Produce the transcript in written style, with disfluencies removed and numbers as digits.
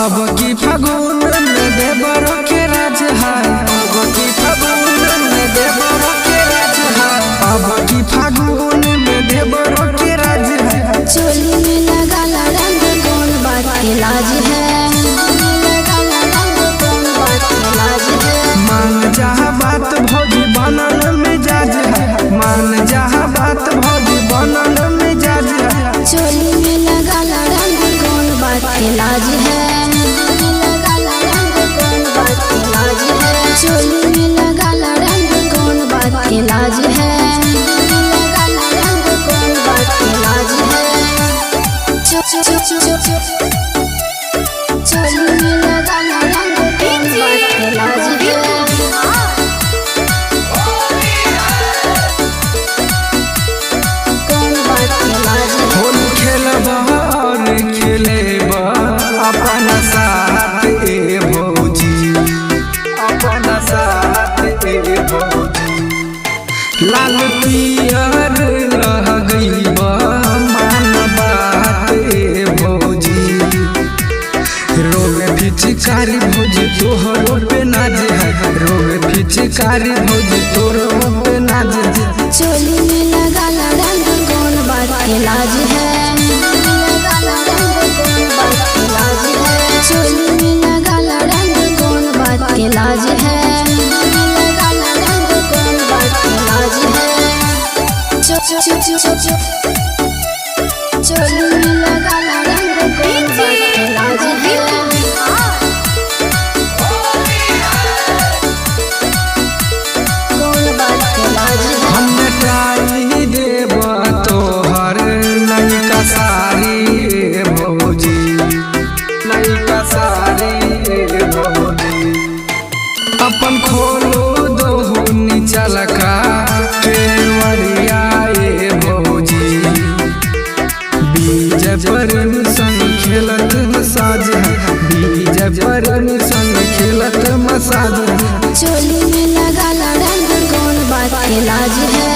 अब की फागुन में देवरों के राज है, अब की फागुन में देवरों के राज है, अब की फागुन में देवरों के राज है। चोली में लगा रंग कौन बात के लाज है, मान जहाँ बात भौजी बनल मिजाज है, मान जहाँ बात भौजी बनल मिजाज है। चोली में लगा रंग कौन बात के लाज है, चोली में लगा रंग कौन बात के लाज है, कौन बात के लाज है। चोली में लगा रंग कौन बात के लाज है। होली खेलबा और खेलेबा अपना साथ ए भौजी, अपना साथ ए भौजी। लाल पियर रह गईबा मान बात ए भौजी। रोग पिचकारी भौजी तोहरो पे नाज है, रोग पिचकारी भौजी तोहरो पे नाज है। चोली में लगा रंग कौन बात के लाज है, चोली में लगा रंग कौन बात के लाज है, कौन बात के लाज है। चोली में लगा रंग कौन बात के लाज है। कौन बात के लाज है। हमने टाई देब तोहर लइका सारी ए भौजी, लइका सारी ए भौजी। अपन खोलो दहु निचलका केवड़िया ए भौजी। बीज पर संग खेलत मसाज है, बीज पर संग खेलत मसाज है। चोली में लगा रंग कौन बात के लाज है,